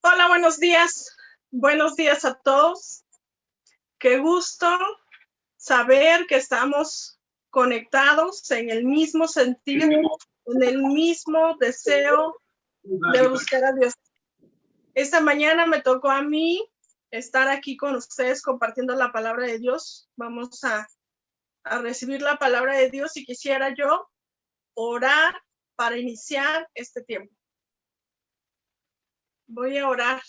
Hola, buenos días. Buenos días a todos. Qué gusto saber que estamos conectados en el mismo sentido, en el mismo deseo de buscar a Dios. Esta mañana me tocó a mí estar aquí con ustedes compartiendo la palabra de Dios. Vamos a recibir la palabra de Dios y quisiera yo orar para iniciar este tiempo. Voy a orar.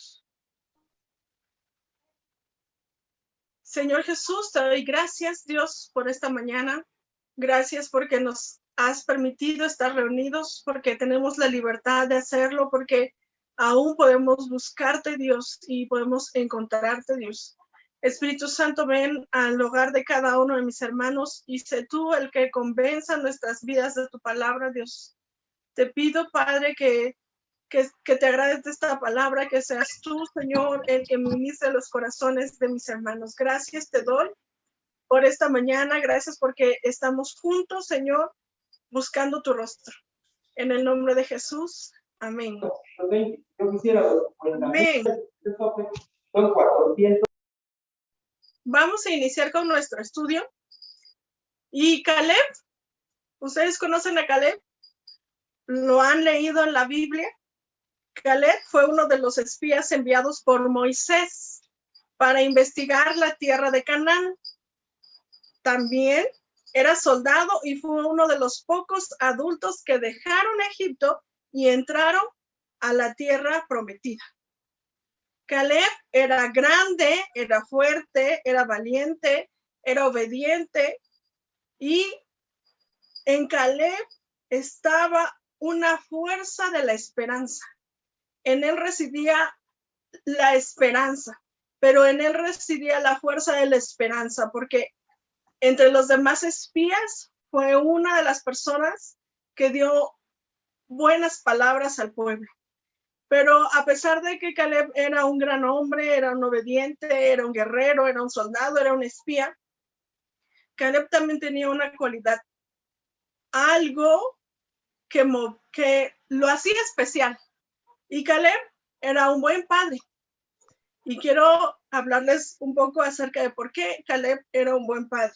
Señor Jesús, te doy gracias, Dios, por esta mañana. Gracias porque nos has permitido estar reunidos, porque tenemos la libertad de hacerlo, porque aún podemos buscarte, Dios, y podemos encontrarte, Dios. Espíritu Santo, ven al hogar de cada uno de mis hermanos y sé tú el que convenza nuestras vidas de tu palabra, Dios. Te pido, Padre, que te agrades de esta palabra, que seas tú, Señor, el que ministre los corazones de mis hermanos. Gracias te doy por esta mañana, gracias porque estamos juntos, Señor, buscando tu rostro. En el nombre de Jesús, amén. Yo quisiera... Amén. Vamos a iniciar con nuestro estudio. Y Caleb, ¿ustedes conocen a Caleb? ¿Lo han leído en la Biblia? Caleb fue uno de los espías enviados por Moisés para investigar la tierra de Canaán. También era soldado y fue uno de los pocos adultos que dejaron Egipto y entraron a la tierra prometida. Caleb era grande, era fuerte, era valiente, era obediente y en Caleb estaba una fuerza de la esperanza. En él residía la esperanza, pero en él residía la fuerza de la esperanza, porque entre los demás espías fue una de las personas que dio buenas palabras al pueblo. Pero a pesar de que Caleb era un gran hombre, era un obediente, era un guerrero, era un soldado, era un espía, Caleb también tenía una cualidad, algo que lo hacía especial. Y Caleb era un buen padre. Y quiero hablarles un poco acerca de por qué Caleb era un buen padre.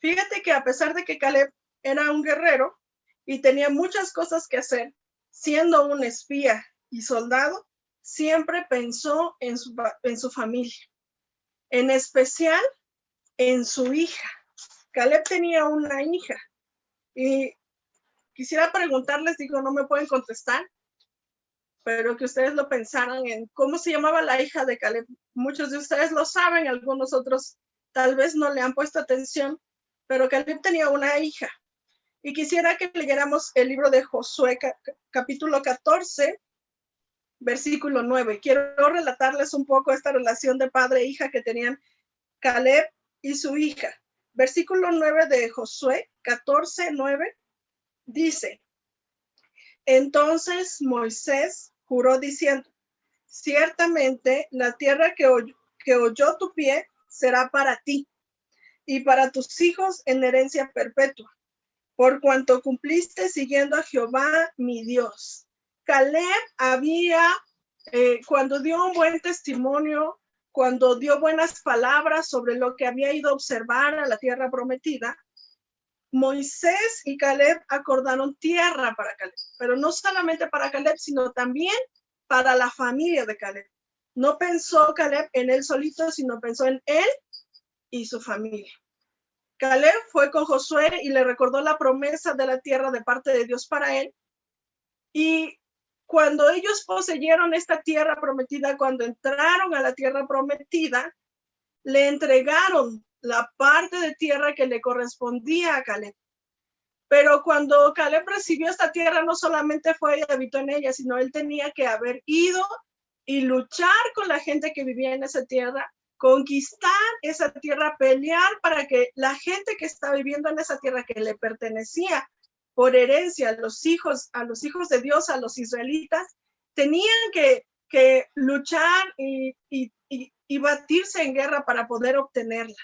Fíjate que a pesar de que Caleb era un guerrero y tenía muchas cosas que hacer, siendo un espía y soldado, siempre pensó en su familia, en especial en su hija. Caleb tenía una hija y quisiera preguntarles, digo, no me pueden contestar, pero que ustedes lo pensaran en cómo se llamaba la hija de Caleb. Muchos de ustedes lo saben, algunos otros tal vez no le han puesto atención, pero Caleb tenía una hija. Y quisiera que leyéramos el libro de Josué, capítulo 14, versículo 9. Quiero relatarles un poco esta relación de padre e hija que tenían Caleb y su hija. Versículo 9 de Josué 14, 9, dice: Entonces Moisés juró diciendo: Ciertamente la tierra que oyó tu pie será para ti y para tus hijos en herencia perpetua, por cuanto cumpliste siguiendo a Jehová mi Dios. Caleb cuando dio un buen testimonio, cuando dio buenas palabras sobre lo que había ido a observar a la tierra prometida, Moisés y Caleb acordaron tierra para Caleb, pero no solamente para Caleb, sino también para la familia de Caleb. No pensó Caleb en él solito, sino pensó en él y su familia. Caleb fue con Josué y le recordó la promesa de la tierra de parte de Dios para él. Y cuando ellos poseyeron esta tierra prometida, cuando entraron a la tierra prometida, le entregaron la parte de tierra que le correspondía a Caleb. Pero cuando Caleb recibió esta tierra, no solamente fue y habitó en ella, sino él tenía que haber ido y luchar con la gente que vivía en esa tierra, conquistar esa tierra, pelear para que la gente que está viviendo en esa tierra que le pertenecía por herencia a los hijos de Dios, a los israelitas, tenían que luchar y batirse en guerra para poder obtenerla.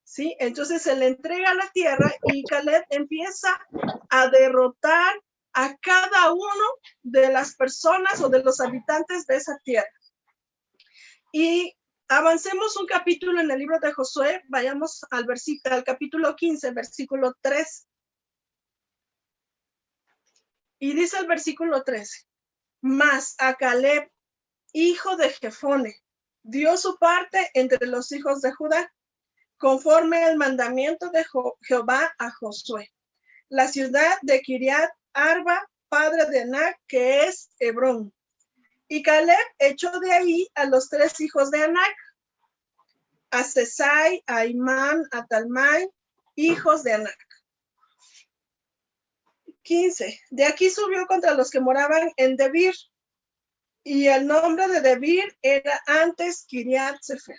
¿Sí? Entonces se le entrega la tierra y Caleb empieza a derrotar a cada uno de las personas o de los habitantes de esa tierra. Y avancemos un capítulo en el libro de Josué, vayamos al capítulo 15, versículo 3. Y dice el versículo 13, mas a Caleb, hijo de Jefone, dio su parte entre los hijos de Judá, conforme al mandamiento de Jehová a Josué, la ciudad de Kiriat Arba, padre de Anac, que es Hebrón. Y Caleb echó de ahí a los 3 hijos de Anac, a Sesai, a Imán, a Talmai, hijos de Anac. 15. De aquí subió contra los que moraban en Debir, y el nombre de Debir era antes Kiriat Sefer.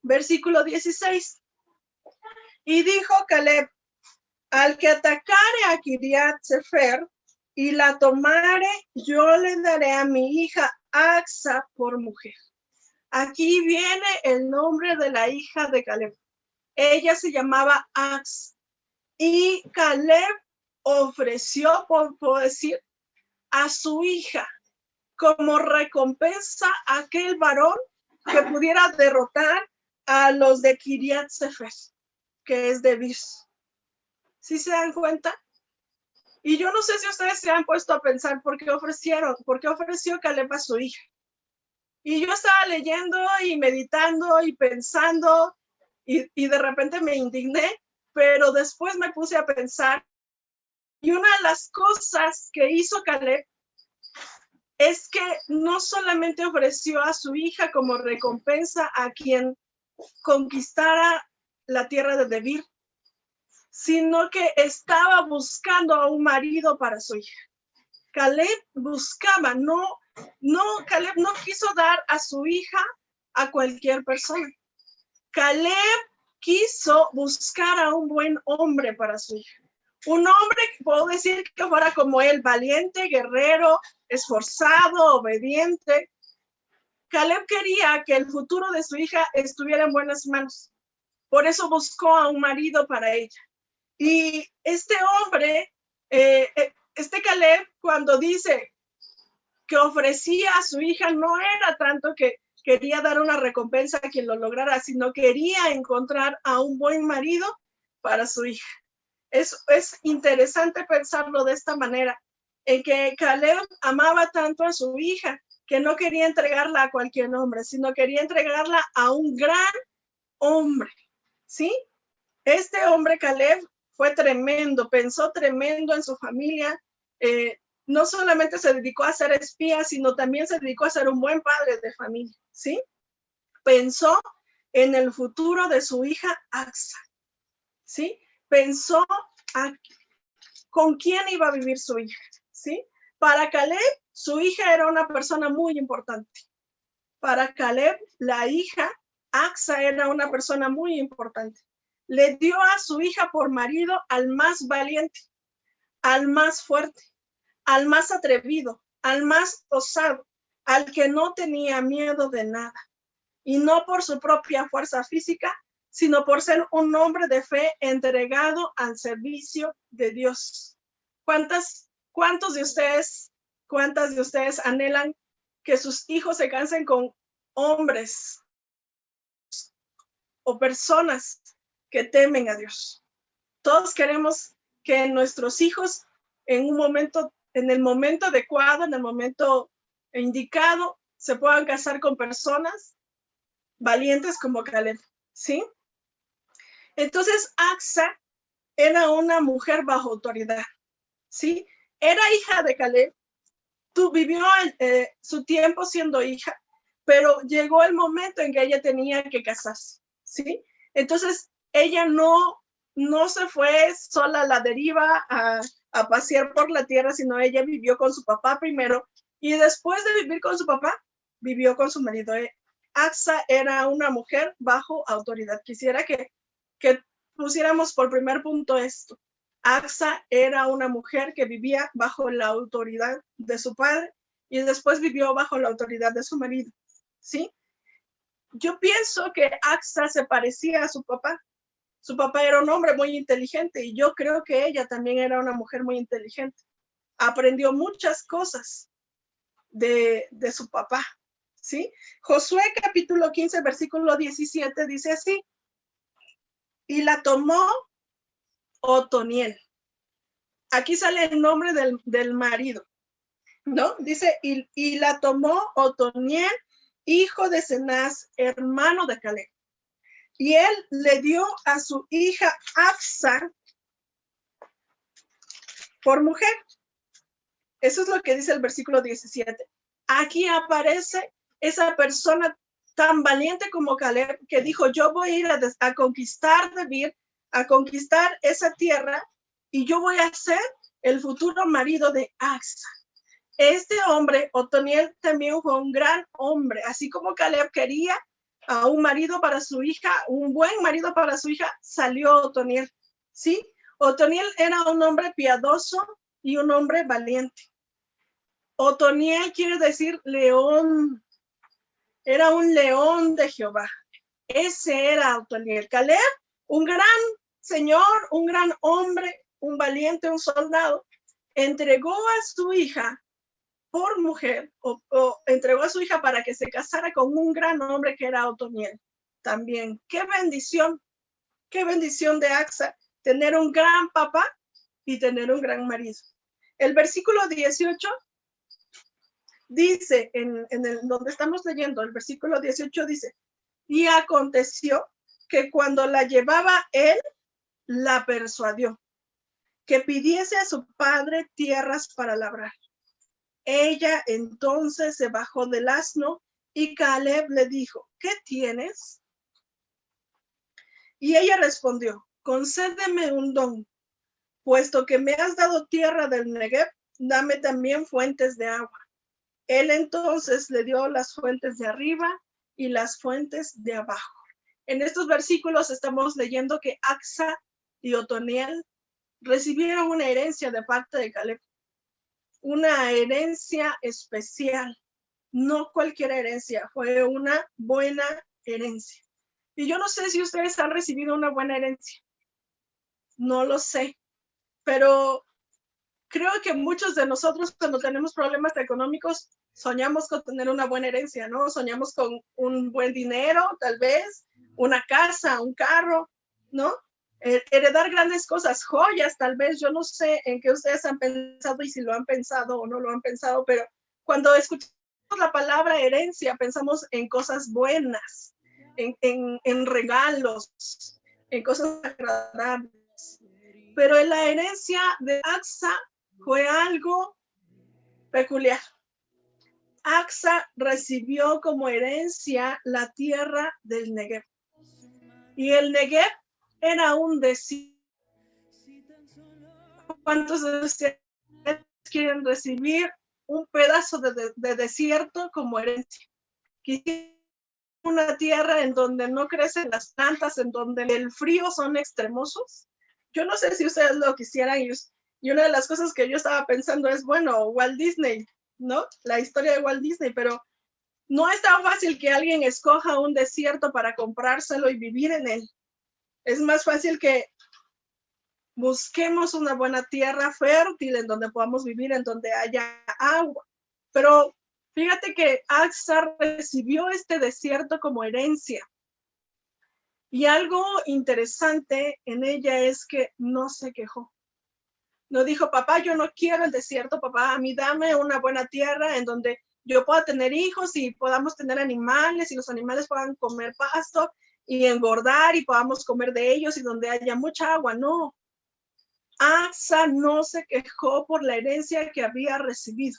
Versículo 16. Y dijo Caleb, al que atacare a Kiriat Sefer y la tomare, yo le daré a mi hija Axa por mujer. Aquí viene el nombre de la hija de Caleb. Ella se llamaba Axa. Y Caleb ofreció, puedo decir, a su hija como recompensa a aquel varón que pudiera derrotar a los de Kiriat Sefer, que es Debir. ¿Sí se dan cuenta? Y yo no sé si ustedes se han puesto a pensar por qué ofreció Caleb a su hija. Y yo estaba leyendo y meditando y pensando y de repente me indigné, pero después me puse a pensar, y una de las cosas que hizo Caleb es que no solamente ofreció a su hija como recompensa a quien conquistara la tierra de Debir, sino que estaba buscando a un marido para su hija. Caleb buscaba, Caleb no quiso dar a su hija a cualquier persona. Caleb quiso buscar a un buen hombre para su hija. Un hombre, puedo decir, que fuera como él, valiente, guerrero, esforzado, obediente. Caleb quería que el futuro de su hija estuviera en buenas manos. Por eso buscó a un marido para ella. Y este hombre, Caleb, cuando dice que ofrecía a su hija, no era tanto que quería dar una recompensa a quien lo lograra, sino quería encontrar a un buen marido para su hija. Es interesante pensarlo de esta manera, en que Caleb amaba tanto a su hija que no quería entregarla a cualquier hombre, sino quería entregarla a un gran hombre, ¿sí? Este hombre, Caleb, fue tremendo, pensó tremendo en su familia, no solamente se dedicó a ser espía, sino también se dedicó a ser un buen padre de familia, ¿sí? Pensó en el futuro de su hija Axa, ¿sí? Pensó con quién iba a vivir su hija, ¿sí? Para Caleb, su hija era una persona muy importante. Para Caleb, la hija Axa era una persona muy importante. Le dio a su hija por marido al más valiente, al más fuerte, al más atrevido, al más osado, al que no tenía miedo de nada. Y no por su propia fuerza física, sino por ser un hombre de fe entregado al servicio de Dios. ¿Cuántas de ustedes anhelan que sus hijos se casen con hombres o personas que temen a Dios? Todos queremos que nuestros hijos en el momento adecuado, en el momento indicado, se puedan casar con personas valientes como Caleb, ¿sí? Entonces, Axa era una mujer bajo autoridad, ¿sí? Era hija de Caleb, vivió su tiempo siendo hija, pero llegó el momento en que ella tenía que casarse, ¿sí? Entonces, ella no se fue sola a la deriva a pasear por la tierra, sino ella vivió con su papá primero, y después de vivir con su papá, vivió con su marido. Axa era una mujer bajo autoridad. Quisiera que pusiéramos por primer punto esto. Axa era una mujer que vivía bajo la autoridad de su padre y después vivió bajo la autoridad de su marido, ¿sí? Yo pienso que Axa se parecía a su papá. Su papá era un hombre muy inteligente y yo creo que ella también era una mujer muy inteligente. Aprendió muchas cosas de su papá, ¿sí? Josué capítulo 15, versículo 17 dice así, y la tomó Otoniel. Aquí sale el nombre del marido, ¿no? Dice, y la tomó Otoniel, hijo de Cenaz, hermano de Caleb. Y él le dio a su hija Aksa por mujer. Eso es lo que dice el versículo 17. Aquí aparece esa persona tan valiente como Caleb, que dijo, yo voy a ir a conquistar Debir, a conquistar esa tierra, y yo voy a ser el futuro marido de Aksa. Este hombre, Otoniel, también fue un gran hombre, así como Caleb quería a un marido para su hija, un buen marido para su hija, salió Otoniel, ¿sí? Otoniel era un hombre piadoso y un hombre valiente. Otoniel quiere decir león, era un león de Jehová. Ese era Otoniel. Caleb, un gran señor, un gran hombre, un valiente, un soldado, entregó a su hija por mujer, o entregó a su hija para que se casara con un gran hombre que era Otoniel. También, qué bendición de Aksa, tener un gran papá y tener un gran marido. El versículo 18 dice, donde estamos leyendo, el versículo 18 dice, y aconteció que cuando la llevaba él, la persuadió, que pidiese a su padre tierras para labrar. Ella entonces se bajó del asno y Caleb le dijo, ¿qué tienes? Y ella respondió, concédeme un don, puesto que me has dado tierra del Negev, dame también fuentes de agua. Él entonces le dio las fuentes de arriba y las fuentes de abajo. En estos versículos estamos leyendo que Aksa y Otoniel recibieron una herencia de parte de Caleb. Una herencia especial, no cualquier herencia, fue una buena herencia. Y yo no sé si ustedes han recibido una buena herencia, no lo sé, pero creo que muchos de nosotros cuando tenemos problemas económicos soñamos con tener una buena herencia, ¿no? Soñamos con un buen dinero, tal vez, una casa, un carro, ¿no? Heredar grandes cosas, joyas, tal vez, yo no sé en qué ustedes han pensado y si lo han pensado o no lo han pensado, pero cuando escuchamos la palabra herencia, pensamos en cosas buenas, en regalos, en cosas agradables. Pero en la herencia de Aksa fue algo peculiar. Aksa recibió como herencia la tierra del Negev. Y el Negev era un desierto. ¿Cuántos de ustedes quieren recibir un pedazo de desierto como herencia? Quisiera una tierra en donde no crecen las plantas, en donde el frío son extremosos. Yo no sé si ustedes lo quisieran, y una de las cosas que yo estaba pensando es, bueno, Walt Disney, ¿no? La historia de Walt Disney, pero no es tan fácil que alguien escoja un desierto para comprárselo y vivir en él. Es más fácil que busquemos una buena tierra fértil en donde podamos vivir, en donde haya agua. Pero fíjate que Aksa recibió este desierto como herencia. Y algo interesante en ella es que no se quejó. No dijo, papá, yo no quiero el desierto, papá, a mí dame una buena tierra en donde yo pueda tener hijos y podamos tener animales y los animales puedan comer pasto y engordar y podamos comer de ellos y donde haya mucha agua. No. Aksa no se quejó por la herencia que había recibido,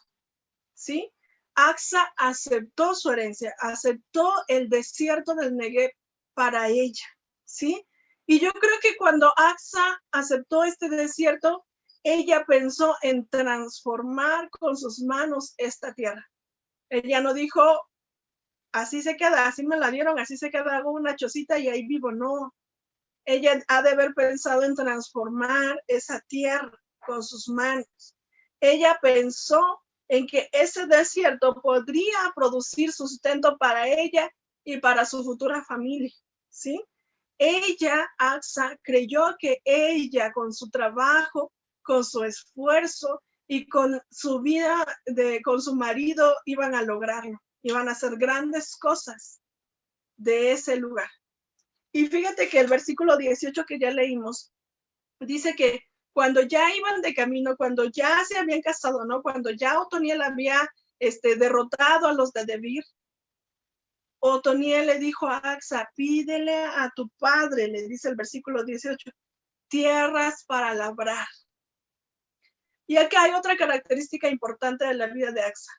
¿sí? Aksa aceptó su herencia, aceptó el desierto del Negev para ella, ¿sí? Y yo creo que cuando Aksa aceptó este desierto, ella pensó en transformar con sus manos esta tierra. Ella no dijo, así se queda, así me la dieron, así se queda, hago una chocita y ahí vivo. No, ella ha de haber pensado en transformar esa tierra con sus manos. Ella pensó en que ese desierto podría producir sustento para ella y para su futura familia, ¿sí? Ella, Aksa, creyó que ella con su trabajo, con su esfuerzo y con su vida, con su marido, iban a lograrlo. iban a hacer grandes cosas de ese lugar. Y fíjate que el versículo 18 que ya leímos, dice que cuando ya iban de camino, cuando ya se habían casado, ¿no? Cuando ya Otoniel había derrotado a los de Debir, Otoniel le dijo a Axa, pídele a tu padre, le dice el versículo 18, tierras para labrar. Y aquí hay otra característica importante de la vida de Axa.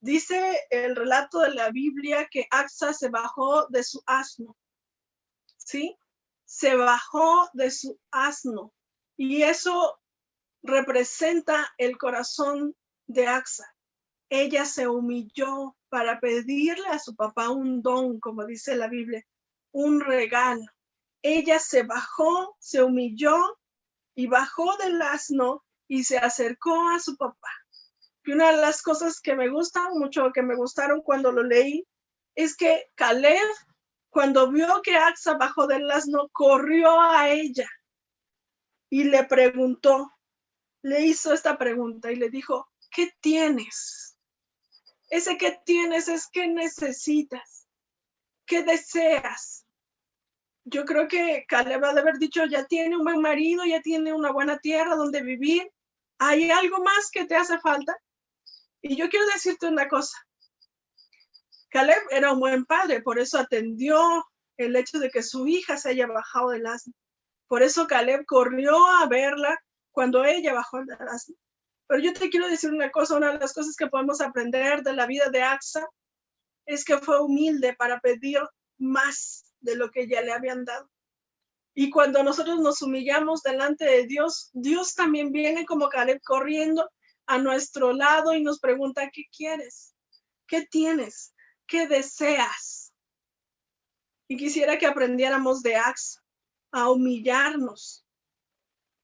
Dice el relato de la Biblia que Axa se bajó de su asno, ¿sí? Se bajó de su asno. Y eso representa el corazón de Axa. Ella se humilló para pedirle a su papá un don, como dice la Biblia, un regalo. Ella se bajó, se humilló y bajó del asno y se acercó a su papá. Y una de las cosas que me gustan mucho, que me gustaron cuando lo leí, es que Caleb, cuando vio que Axa bajó del asno, corrió a ella y le preguntó, le hizo esta pregunta y le dijo, ¿qué tienes? Ese que tienes es qué necesitas, qué deseas. Yo creo que Caleb ha de haber dicho, ya tiene un buen marido, ya tiene una buena tierra donde vivir. ¿Hay algo más que te hace falta? Y yo quiero decirte una cosa. Caleb era un buen padre, por eso atendió el hecho de que su hija se haya bajado del asno. Por eso Caleb corrió a verla cuando ella bajó del asno. Pero yo te quiero decir una cosa, una de las cosas que podemos aprender de la vida de Axa es que fue humilde para pedir más de lo que ya le habían dado. Y cuando nosotros nos humillamos delante de Dios, Dios también viene como Caleb corriendo a nuestro lado y nos pregunta, ¿qué quieres? ¿Qué tienes? ¿Qué deseas? Y quisiera que aprendiéramos de Axa a humillarnos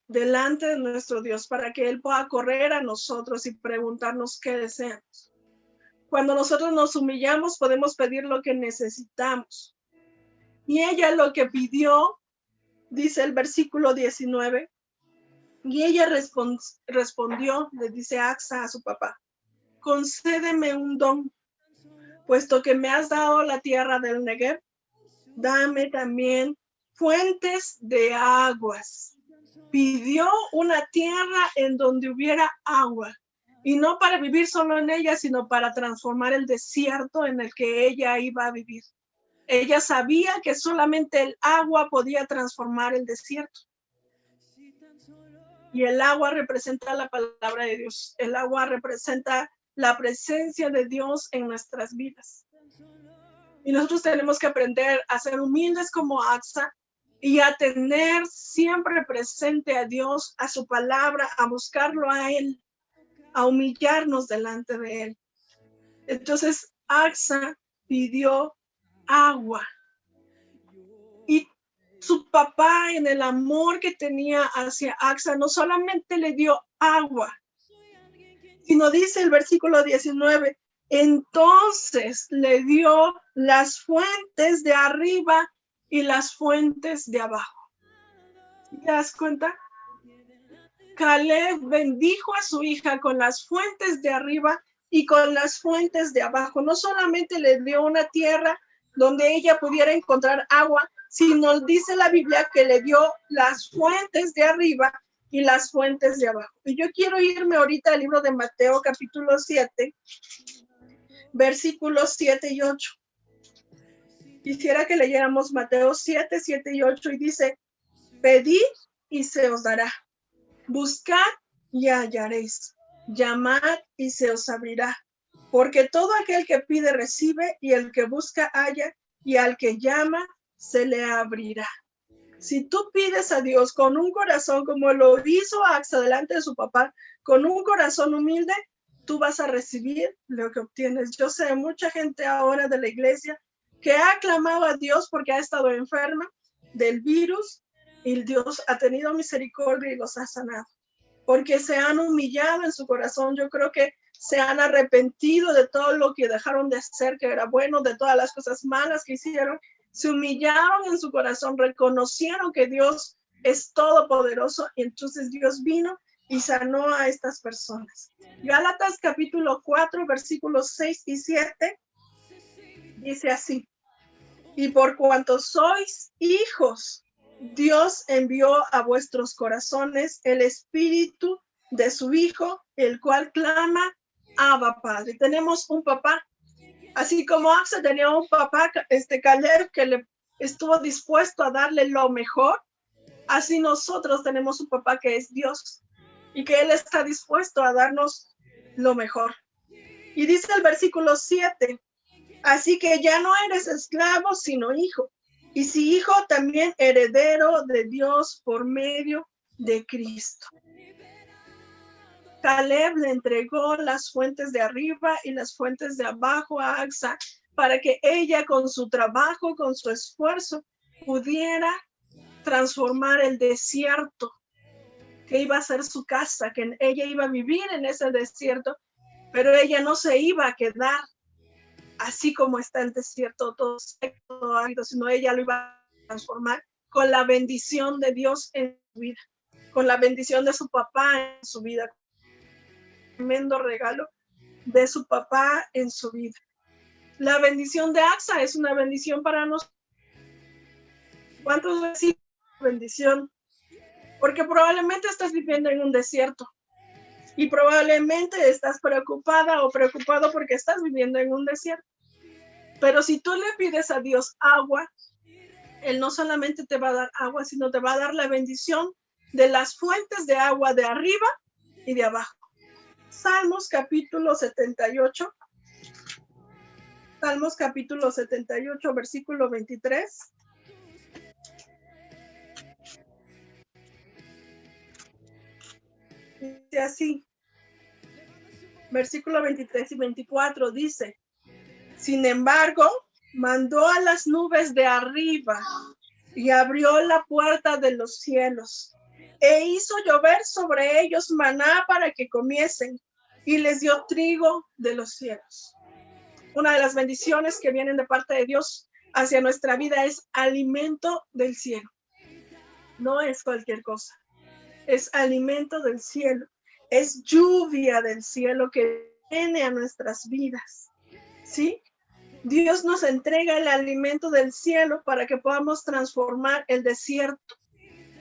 delante de nuestro Dios para que Él pueda correr a nosotros y preguntarnos qué deseamos. Cuando nosotros nos humillamos, podemos pedir lo que necesitamos. Y ella lo que pidió, dice el versículo 19, y ella respondió, le dice Axa a su papá, concédeme un don, puesto que me has dado la tierra del Negev, dame también fuentes de aguas. Pidió una tierra en donde hubiera agua, y no para vivir solo en ella, sino para transformar el desierto en el que ella iba a vivir. Ella sabía que solamente el agua podía transformar el desierto. Y el agua representa la palabra de Dios. El agua representa la presencia de Dios en nuestras vidas. Y nosotros tenemos que aprender a ser humildes como Axa y a tener siempre presente a Dios, a su palabra, a buscarlo a Él, a humillarnos delante de Él. Entonces, Axa pidió agua. Y su papá, en el amor que tenía hacia Axa, no solamente le dio agua, sino dice el versículo 19, entonces le dio las fuentes de arriba y las fuentes de abajo. ¿Te das cuenta? Caleb bendijo a su hija con las fuentes de arriba y con las fuentes de abajo. No solamente le dio una tierra donde ella pudiera encontrar agua, sino dice la Biblia que le dio las fuentes de arriba y las fuentes de abajo. Y yo quiero irme ahorita al libro de Mateo capítulo 7, versículos 7 y 8. Quisiera que leyéramos Mateo 7, 7 y 8 y dice, pedid y se os dará, buscad y hallaréis, llamad y se os abrirá, porque todo aquel que pide recibe y el que busca halla y al que llama se le abrirá. Si tú pides a Dios con un corazón como lo hizo Axa delante de su papá, con un corazón humilde, tú vas a recibir lo que obtienes. Yo sé mucha gente ahora de la iglesia que ha clamado a Dios porque ha estado enferma del virus y Dios ha tenido misericordia y los ha sanado. Porque se han humillado en su corazón. Yo creo que se han arrepentido de todo lo que dejaron de hacer, que era bueno, de todas las cosas malas que hicieron. Se humillaron en su corazón, reconocieron que Dios es todopoderoso y entonces Dios vino y sanó a estas personas. Gálatas capítulo 4, versículos 6 y 7, dice así: y por cuanto sois hijos, Dios envió a vuestros corazones el espíritu de su Hijo, el cual clama, Abba, Padre. Tenemos un papá, así como Axa tenía un papá, Caleb, que le estuvo dispuesto a darle lo mejor. Así nosotros tenemos un papá que es Dios y que Él está dispuesto a darnos lo mejor. Y dice el versículo 7, así que ya no eres esclavo, sino hijo. Y si hijo, también heredero de Dios por medio de Cristo. Caleb le entregó las fuentes de arriba y las fuentes de abajo a Axa para que ella con su trabajo, con su esfuerzo, pudiera transformar el desierto, que iba a ser su casa, que ella iba a vivir en ese desierto, pero ella no se iba a quedar así como está el desierto, todo árido, sino ella lo iba a transformar con la bendición de Dios en su vida, con la bendición de su papá en su vida, tremendo regalo de su papá en su vida. La bendición de Axa es una bendición para nosotros. ¿Cuántos reciben bendición? Porque probablemente estás viviendo en un desierto y probablemente estás preocupada o preocupado porque estás viviendo en un desierto. Pero si tú le pides a Dios agua, Él no solamente te va a dar agua, sino te va a dar la bendición de las fuentes de agua de arriba y de abajo. Salmos capítulo 78. Salmos capítulo 78, versículo 23. Dice así, versículo 23 y 24 dice, sin embargo, mandó a las nubes de arriba y abrió la puerta de los cielos e hizo llover sobre ellos maná para que comiesen y les dio trigo de los cielos. Una de las bendiciones que vienen de parte de Dios hacia nuestra vida es alimento del cielo. No es cualquier cosa, es alimento del cielo, es lluvia del cielo que viene a nuestras vidas, ¿sí? Dios nos entrega el alimento del cielo para que podamos transformar el desierto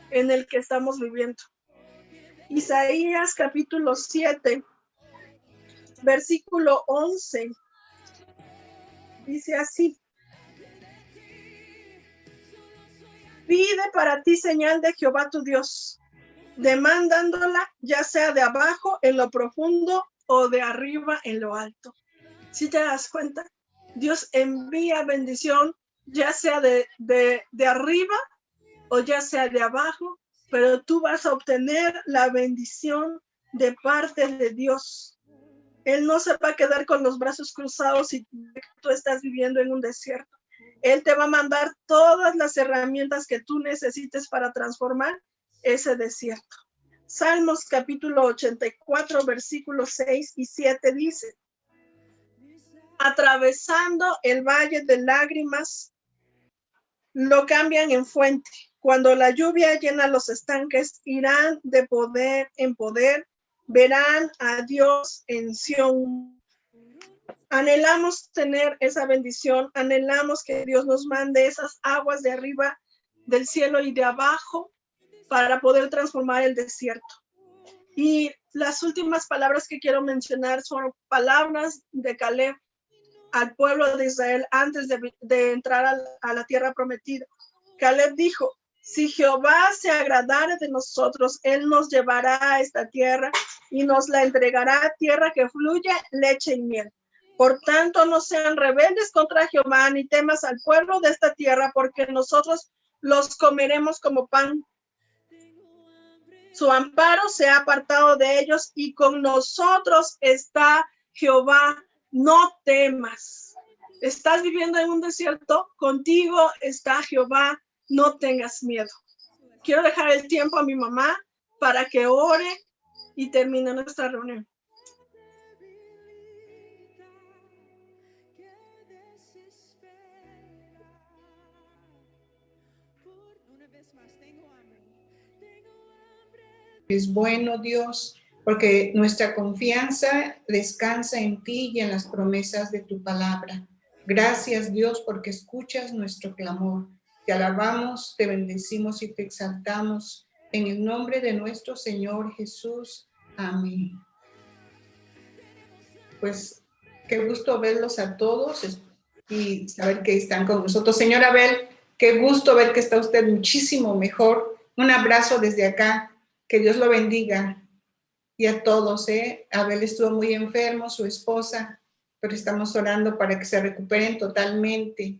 en el que estamos viviendo. Isaías capítulo 7, versículo 11, dice así, pide para ti señal de Jehová tu Dios, demandándola ya sea de abajo en lo profundo o de arriba en lo alto. ¿Sí te das cuenta? Dios envía bendición ya sea de arriba o ya sea de abajo, pero tú vas a obtener la bendición de parte de Dios. Él no se va a quedar con los brazos cruzados si tú estás viviendo en un desierto. Él te va a mandar todas las herramientas que tú necesites para transformar ese desierto. Salmos capítulo 84, versículos 6 y 7 dice, atravesando el valle de lágrimas, lo cambian en fuente. Cuando la lluvia llena los estanques, irán de poder en poder, verán a Dios en Sión. Anhelamos tener esa bendición, anhelamos que Dios nos mande esas aguas de arriba del cielo y de abajo para poder transformar el desierto. Y las últimas palabras que quiero mencionar son palabras de Caleb al pueblo de Israel antes de entrar a la tierra prometida. Caleb dijo, si Jehová se agradare de nosotros, él nos llevará a esta tierra y nos la entregará, tierra que fluye leche y miel. Por tanto, no sean rebeldes contra Jehová, ni temas al pueblo de esta tierra, porque nosotros los comeremos como pan. Su amparo se ha apartado de ellos y con nosotros está Jehová. No temas. ¿Estás viviendo en un desierto? Contigo está Jehová. No tengas miedo. Quiero dejar el tiempo a mi mamá para que ore y termine nuestra reunión. Es bueno, Dios, porque nuestra confianza descansa en ti y en las promesas de tu palabra. Gracias, Dios, porque escuchas nuestro clamor. Te alabamos, te bendecimos y te exaltamos en el nombre de nuestro Señor Jesús. Amén. Pues qué gusto verlos a todos y saber que están con nosotros. Señor Abel, qué gusto ver que está usted muchísimo mejor. Un abrazo desde acá. Que Dios lo bendiga. Y a todos, Abel estuvo muy enfermo, su esposa, pero estamos orando para que se recuperen totalmente